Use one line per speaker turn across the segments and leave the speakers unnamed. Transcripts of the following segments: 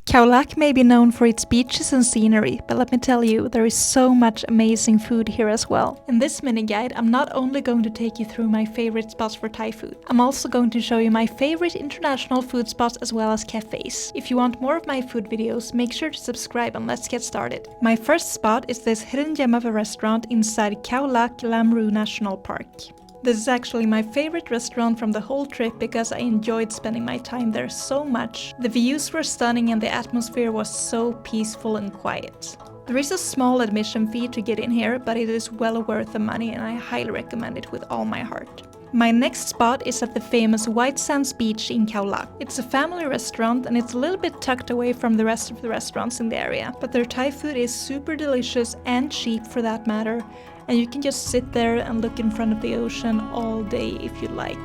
Khao Lak may be known for its beaches and scenery, but let me tell you, there is so much amazing food here as well. In this mini guide, I'm not only going to take you through my favorite spots for Thai food, I'm also going to show you my favorite international food spots as well as cafes. If you want more of my food videos, make sure to subscribe and let's get started. My first spot is this hidden gem of a restaurant inside Khao Lak Lam Ru National Park. This is actually my favorite restaurant from the whole trip because I enjoyed spending my time there so much. The views were stunning and the atmosphere was so peaceful and quiet. There is a small admission fee to get in here, but it is well worth the money and I highly recommend it with all my heart. My next spot is at the famous White Sands Beach in Khao Lak. It's a family restaurant and it's a little bit tucked away from the rest of the restaurants in the area, but their Thai food is super delicious and cheap for that matter, and you can just sit there and look in front of the ocean all day if you like.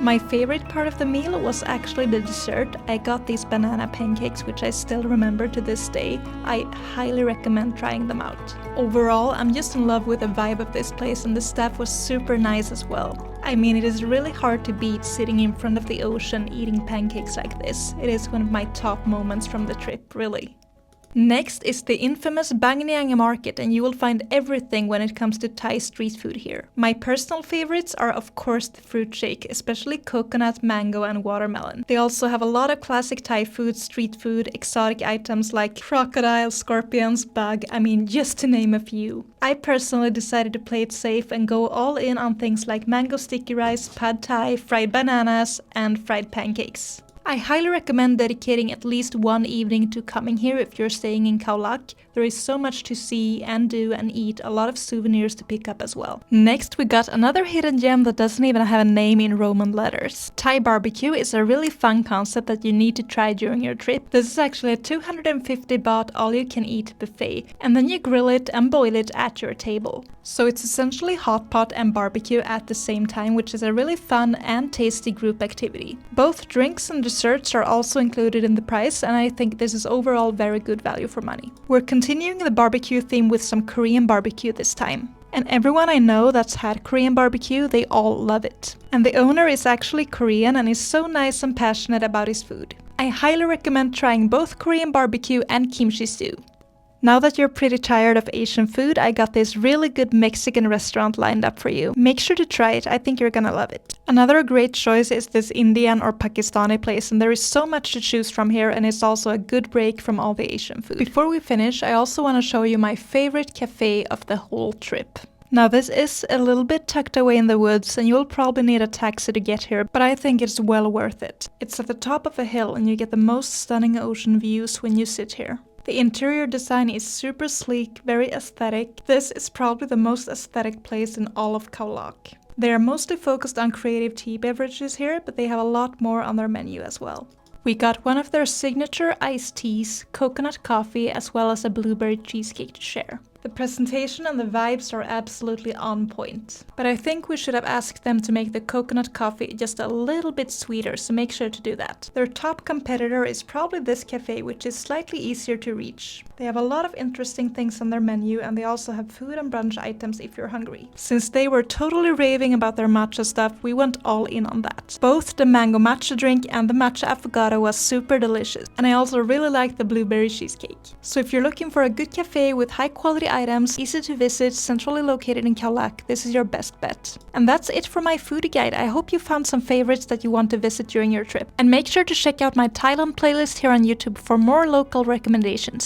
My favorite part of the meal was actually the dessert. I got these banana pancakes, which I still remember to this day. I highly recommend trying them out. Overall, I'm just in love with the vibe of this place and the staff was super nice as well. I mean, it is really hard to beat sitting in front of the ocean eating pancakes like this. It is one of my top moments from the trip, really. Next is the infamous Bangyang Market, and you will find everything when it comes to Thai street food here. My personal favorites are of course the fruit shake, especially coconut, mango and watermelon. They also have a lot of classic Thai food, street food, exotic items like crocodile, scorpions, bug, I mean just to name a few. I personally decided to play it safe and go all in on things like mango sticky rice, pad thai, fried bananas and fried pancakes. I highly recommend dedicating at least one evening to coming here if you're staying in Khao Lak. There is so much to see and do and eat, a lot of souvenirs to pick up as well. Next we got another hidden gem that doesn't even have a name in Roman letters. Thai barbecue is a really fun concept that you need to try during your trip. This is actually a 250 baht all-you-can-eat buffet, and then you grill it and boil it at your table. So it's essentially hot pot and barbecue at the same time, which is a really fun and tasty group activity. Both drinks and desserts are also included in the price, and I think this is overall very good value for money. We're continuing the barbecue theme with some Korean barbecue this time. And everyone I know that's had Korean barbecue, they all love it. And the owner is actually Korean and is so nice and passionate about his food. I highly recommend trying both Korean barbecue and kimchi stew. Now that you're pretty tired of Asian food, I got this really good Mexican restaurant lined up for you. Make sure to try it, I think you're gonna love it. Another great choice is this Indian or Pakistani place, and there is so much to choose from here and it's also a good break from all the Asian food. Before we finish, I also want to show you my favorite cafe of the whole trip. Now this is a little bit tucked away in the woods and you'll probably need a taxi to get here, but I think it's well worth it. It's at the top of a hill and you get the most stunning ocean views when you sit here. The interior design is super sleek, very aesthetic. This is probably the most aesthetic place in all of Khao Lak. They are mostly focused on creative tea beverages here, but they have a lot more on their menu as well. We got one of their signature iced teas, coconut coffee, as well as a blueberry cheesecake to share. The presentation and the vibes are absolutely on point. But I think we should have asked them to make the coconut coffee just a little bit sweeter, so make sure to do that. Their top competitor is probably this cafe, which is slightly easier to reach. They have a lot of interesting things on their menu and they also have food and brunch items if you're hungry. Since they were totally raving about their matcha stuff, we went all in on that. Both the mango matcha drink and the matcha affogato was super delicious, and I also really liked the blueberry cheesecake. So if you're looking for a good cafe with high quality items, easy to visit, centrally located in Khao Lak, this is your best bet. And that's it for my food guide. I hope you found some favorites that you want to visit during your trip. And make sure to check out my Thailand playlist here on YouTube for more local recommendations.